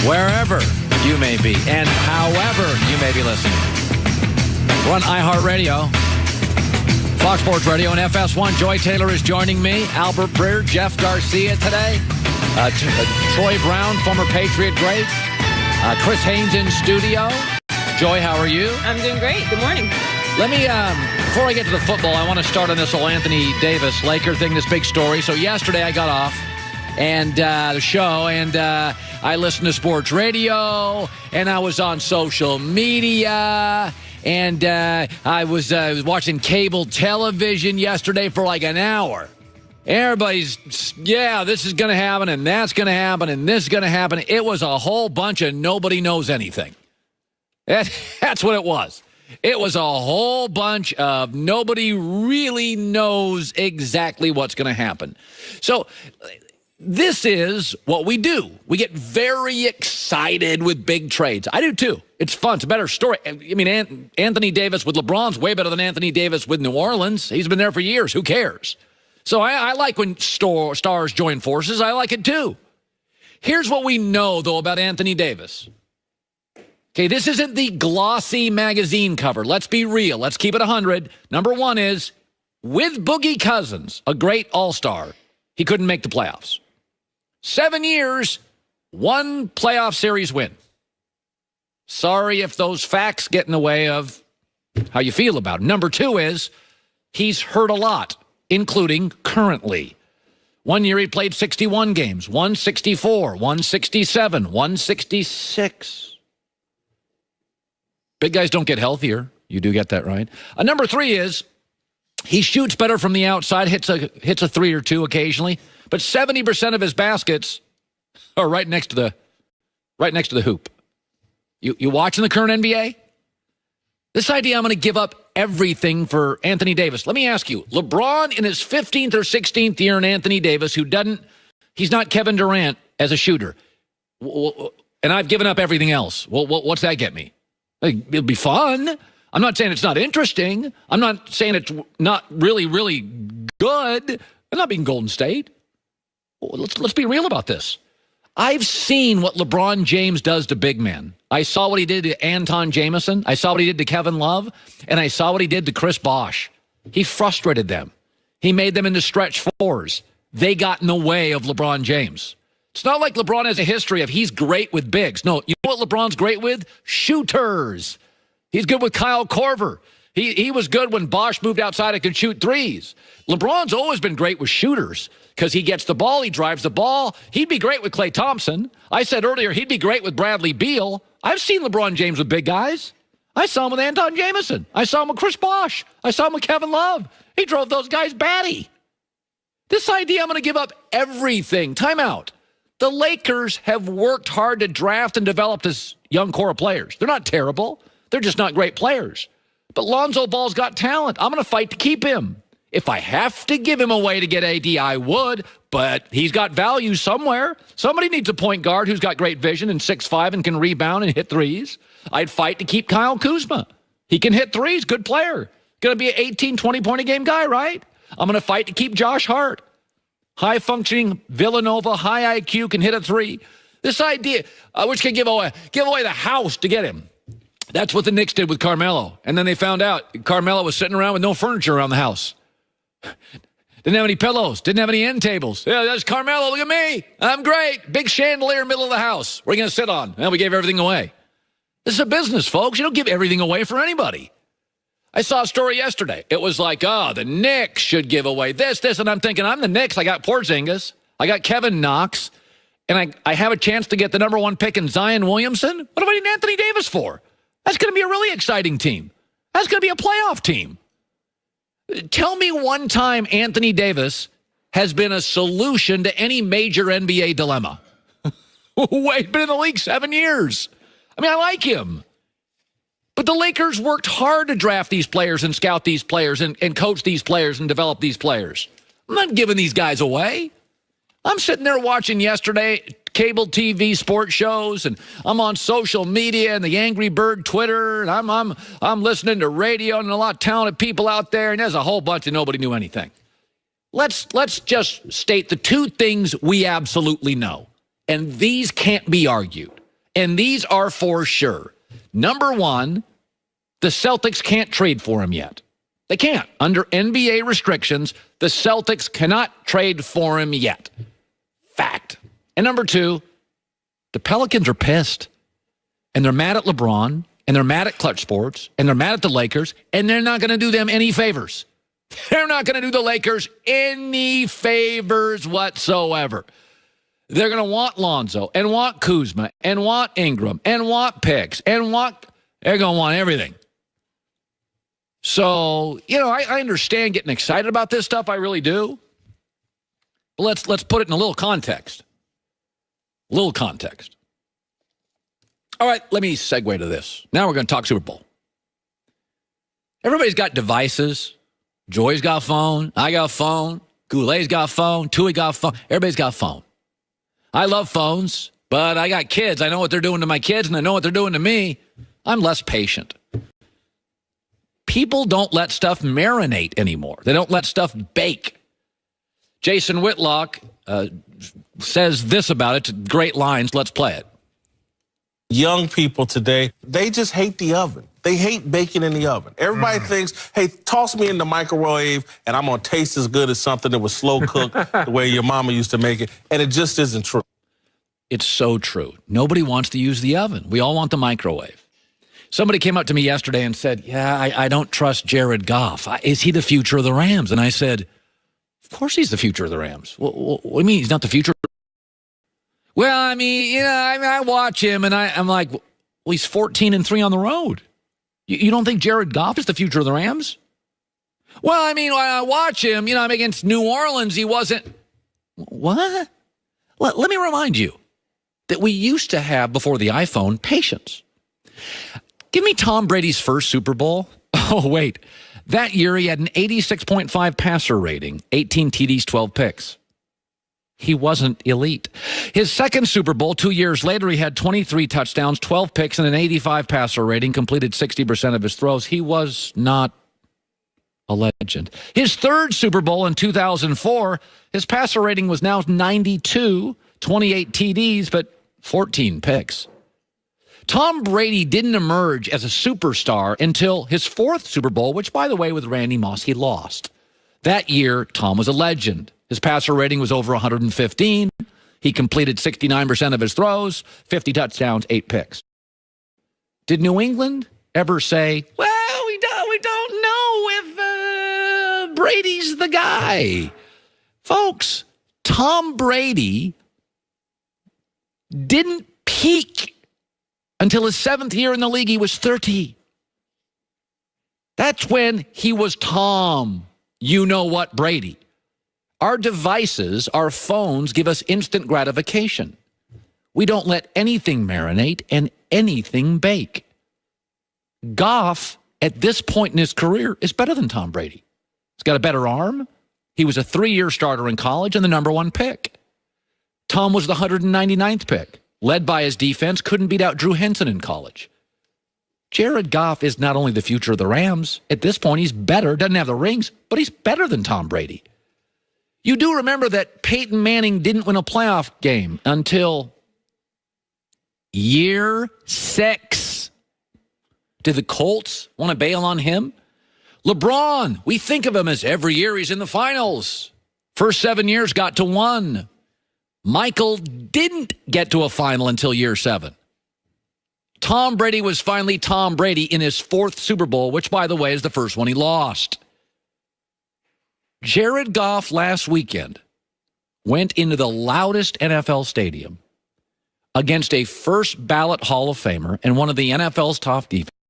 wherever you may be and however you may be listening. We're on iHeartRadio, Fox Sports Radio, and FS1. Joy Taylor is joining me. Albert Breer, Jeff Garcia today. Troy Brown, former Patriot great. Chris Haynes in studio. Joy, how are you? I'm doing great. Good morning. Let me, before I get to the football, I want to start on this whole Anthony Davis Laker thing, this big story. So yesterday I got off and the show, and I listened to sports radio, and I was on social media, and I was watching cable television yesterday for like an hour. Everybody's, yeah, this is going to happen, and that's going to happen, and this is going to happen. It was a whole bunch of nobody knows anything. That's what it was. It was a whole bunch of nobody really knows exactly what's going to happen. So this is what we do. We get very excited with big trades. I do too. It's fun. It's a better story. I mean, Anthony Davis with LeBron's way better than Anthony Davis with New Orleans. He's been there for years. Who cares? So I like when stars join forces. I like it too. Here's what we know, though, about Anthony Davis. Okay, this isn't the glossy magazine cover. Let's be real. Let's keep it 100. Number one is, with Boogie Cousins, a great all-star, he couldn't make the playoffs. 7 years, 1 playoff series win. Sorry if those facts get in the way of how you feel about it. Number two is, he's hurt a lot, including currently. 1 year he played 61 games, 164, 167, 166. Big guys don't get healthier. You do get that right. Number three is he shoots better from the outside, hits a three or two occasionally, but 70% of his baskets are right next to the hoop. You watching the current NBA? This idea I'm going to give up everything for Anthony Davis. Let me ask you, LeBron in his 15th or 16th year in Anthony Davis, he's not Kevin Durant as a shooter, and I've given up everything else. Well, what's that get me? It'll be fun. I'm not saying it's not interesting. I'm not saying it's not really, really good. I'm not being Golden State. Let's be real about this. I've seen what LeBron James does to big men. I saw what he did to Anton Jamison. I saw what he did to Kevin Love. And I saw what he did to Chris Bosh. He frustrated them. He made them into stretch fours. They got in the way of LeBron James. It's not like LeBron has a history of he's great with bigs. No, you know what LeBron's great with? Shooters. He's good with Kyle Korver. He was good when Bosh moved outside and could shoot threes. LeBron's always been great with shooters because he gets the ball, he drives the ball. He'd be great with Klay Thompson. I said earlier he'd be great with Bradley Beal. I've seen LeBron James with big guys. I saw him with Anton Jamison. I saw him with Chris Bosh. I saw him with Kevin Love. He drove those guys batty. This idea I'm going to give up everything. Time out. The Lakers have worked hard to draft and develop this young core of players. They're not terrible. They're just not great players. But Lonzo Ball's got talent. I'm going to fight to keep him. If I have to give him away to get AD, I would, but he's got value somewhere. Somebody needs a point guard who's got great vision and 6'5" and can rebound and hit threes. I'd fight to keep Kyle Kuzma. He can hit threes, good player. Going to be an 18, 20-point-a-game guy, right? I'm going to fight to keep Josh Hart. High-functioning Villanova, high IQ, can hit a three. This idea, which can give away the house to get him. That's what the Knicks did with Carmelo. And then they found out Carmelo was sitting around with no furniture around the house. Didn't have any pillows. Didn't have any end tables. Yeah, that's Carmelo. Look at me. I'm great. Big chandelier in the middle of the house. What are you going to sit on? Well, we gave everything away. This is a business, folks. You don't give everything away for anybody. I saw a story yesterday. It was like, the Knicks should give away this, and I'm thinking, I'm the Knicks. I got Porzingis. I got Kevin Knox. And I have a chance to get the number 1 pick in Zion Williamson. What do I need Anthony Davis for? That's going to be a really exciting team. That's going to be a playoff team. Tell me one time Anthony Davis has been a solution to any major NBA dilemma. Wait, been in the league 7 years. I mean, I like him. But the Lakers worked hard to draft these players and scout these players and coach these players and develop these players. I'm not giving these guys away. I'm sitting there watching yesterday cable TV sports shows, and I'm on social media and the Angry Bird Twitter, and I'm listening to radio and a lot of talented people out there, and there's a whole bunch of nobody knew anything. Let's just state the two things we absolutely know, and these can't be argued. And these are for sure. Number one, the Celtics can't trade for him yet. They can't. Under NBA restrictions, the Celtics cannot trade for him yet. Fact. And number two, the Pelicans are pissed. And they're mad at LeBron, and they're mad at Clutch Sports, and they're mad at the Lakers, and they're not going to do them any favors. They're not going to do the Lakers any favors whatsoever. They're going to want Lonzo, and want Kuzma, and want Ingram, and want picks, and they're going to want everything. So, I understand getting excited about this stuff. I really do. But let's put it in a little context. All right, let me segue to this. Now we're going to talk Super Bowl. Everybody's got devices. Joy's got a phone. I got a phone. Goulet's got a phone. Tui got a phone. Everybody's got a phone. I love phones, but I got kids. I know what they're doing to my kids, and I know what they're doing to me. I'm less patient. People don't let stuff marinate anymore. They don't let stuff bake. Jason Whitlock says this about it. It's great lines. Let's play it. Young people today, they just hate the oven. They hate baking in the oven. Everybody thinks, hey, toss me in the microwave and I'm going to taste as good as something that was slow cooked the way your mama used to make it. And it just isn't true. It's so true. Nobody wants to use the oven. We all want the microwave. Somebody came up to me yesterday and said, I don't trust Jared Goff. Is he the future of the Rams? And I said, of course he's the future of the Rams. What do you mean he's not the future? Well, I mean, I watch him and I'm like, well, he's 14-3 on the road. You don't think Jared Goff is the future of the Rams? Well, I mean, when I watch him, I'm against New Orleans. He wasn't. What? Let me remind you that we used to have, before the iPhone, patience. Give me Tom Brady's first Super Bowl. Oh, wait. That year, he had an 86.5 passer rating, 18 TDs, 12 picks. He wasn't elite. His second Super Bowl, 2 years later, he had 23 touchdowns, 12 picks, and an 85 passer rating, completed 60% of his throws. He was not a legend. His third Super Bowl in 2004, his passer rating was now 92, 28 TDs, but 14 picks. Tom Brady didn't emerge as a superstar until his fourth Super Bowl, which, by the way, with Randy Moss, he lost. That year, Tom was a legend. His passer rating was over 115. He completed 69% of his throws, 50 touchdowns, 8 picks. Did New England ever say, well, we don't know if Brady's the guy? Folks, Tom Brady didn't peak until his 7th year in the league. He was 30. That's when he was Tom, you-know-what Brady. Our devices, our phones, give us instant gratification. We don't let anything marinate and anything bake. Goff, at this point in his career, is better than Tom Brady. He's got a better arm. He was a 3-year starter in college and the number 1 pick. Tom was the 199th pick. Led by his defense, couldn't beat out Drew Henson in college. Jared Goff is not only the future of the Rams. At this point, he's better. Doesn't have the rings, but he's better than Tom Brady. You do remember that Peyton Manning didn't win a playoff game until year 6. Did the Colts want to bail on him? LeBron, we think of him as every year he's in the finals. First 7 years got to 1. Michael didn't get to a final until year 7. Tom Brady was finally Tom Brady in his 4th Super Bowl, which, by the way, is the first one he lost. Jared Goff last weekend went into the loudest NFL stadium against a first-ballot Hall of Famer and one of the NFL's top defenses.